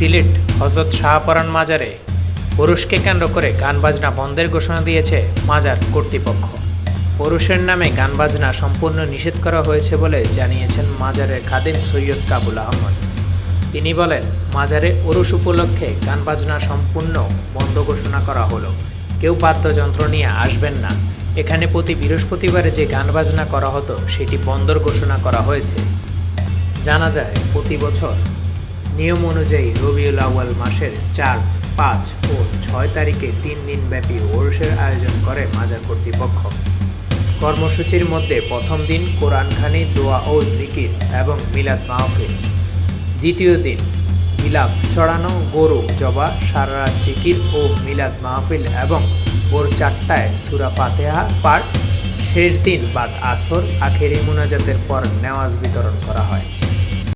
সিলেট হযরত শাহপরান মাজারে ওরসকে কেন্দ্র করে গান বাজনা বন্ধের ঘোষণা দিয়েছে মাজার কর্তৃপক্ষ। ওরসের নামে গান বাজনা সম্পূর্ণ নিষেধ করা হয়েছে বলে জানিয়েছেন মাজারের খাদেম সৈয়দ কাবুল আহমদ। তিনি বলেন, মাজারে ওরস উপলক্ষে গান বাজনা সম্পূর্ণ বন্ধ ঘোষণা করা হলো। কেউ বাদ্যযন্ত্র নিয়ে আসবেন না। এখানে প্রতি বৃহস্পতিবারে যে গান বাজনা করা হতো সেটি বন্ধর ঘোষণা করা হয়েছে। জানা যায়, প্রতি বছর নিয়ম অনুযায়ী রবিউল আউয়াল মাসের 4, 5 ও 6 তারিখে 3 দিনব্যাপী ওরসের আয়োজন করে মাজার কর্তৃপক্ষ। কর্মসূচির মধ্যে প্রথম দিন কোরআনখানি, দোয়া ও জিকির এবং মিলাদ মাহফিল। দ্বিতীয় দিন গিলাফ ছড়ানো, গরু জবা, সারা রাত জিকির ও মিলাদ মাহফিল এবং ভোর 4টায় সূরা ফাতিহা পাঠ। শেষ দিন বাদ আসর আখেরি মুনাজাতের পর নেওয়াজ বিতরণ করা হয়।